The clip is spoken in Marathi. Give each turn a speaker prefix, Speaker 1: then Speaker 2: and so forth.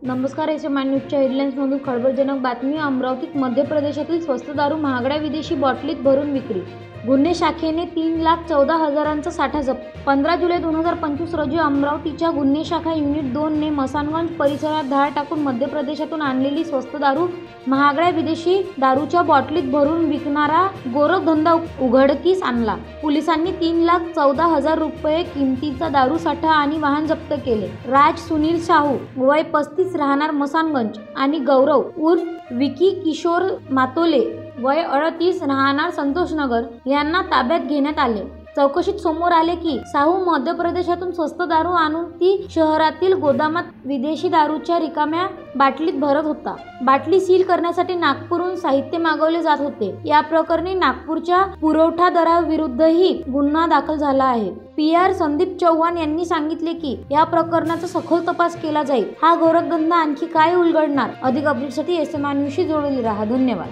Speaker 1: नमस्कार. एसएमआय न्यूजच्या हेडलाईन्समधून खळबळजनक बातमी. अमरावतीत मध्य प्रदेशातील स्वस्त दारू महागड्या विदेशी बॉटलीत भरून विक्री. गुन्हे शाखेने 3,14,000चा साठा जप्त. 15 जुलै 2025 रोजी अमरावतीच्या गुन्हे शाखा युनिट 2 ने मसानगंज परिसरात धाड टाकून मध्य प्रदेशातून आणलेली स्वस्त दारू महागड्या विदेशी दारूच्या बॉटलीत भरून विकणारा गोरखधंदा उघडकीस आणला. पोलिसांनी 3,14,000 रुपये किमतीचा दारू साठा आणि वाहन जप्त केले. राज सुनील शाहू वय 35 राहणार मसानगंज आणि गौरव उर्फ विकी किशोर मातोले वय 38 राहणार संतोषनगर यांना ताब्यात घेण्यात आले. चौकशीत समोर आले की साहू मध्य प्रदेशातून स्वस्त दारू आणून ती शहरातील गोदामात विदेशी दारूच्या रिकाम्या बाटलीत भरत होता. बाटली सील करण्यासाठी नागपूरहून साहित्य मागवले जात होते. या प्रकरणी नागपूरच्या पुरवठादाराविरुद्धही गुन्हा दाखल झाला आहे. PR संदीप चव्हाण यांनी सांगितले की या प्रकरणाचा सखोल तपास केला जाईल. हा गोरखधंदा आणखी काय उलगडणार? अधिक अपडेटसाठी एसएमआय न्यूजशी जोडलेले राहा. धन्यवाद.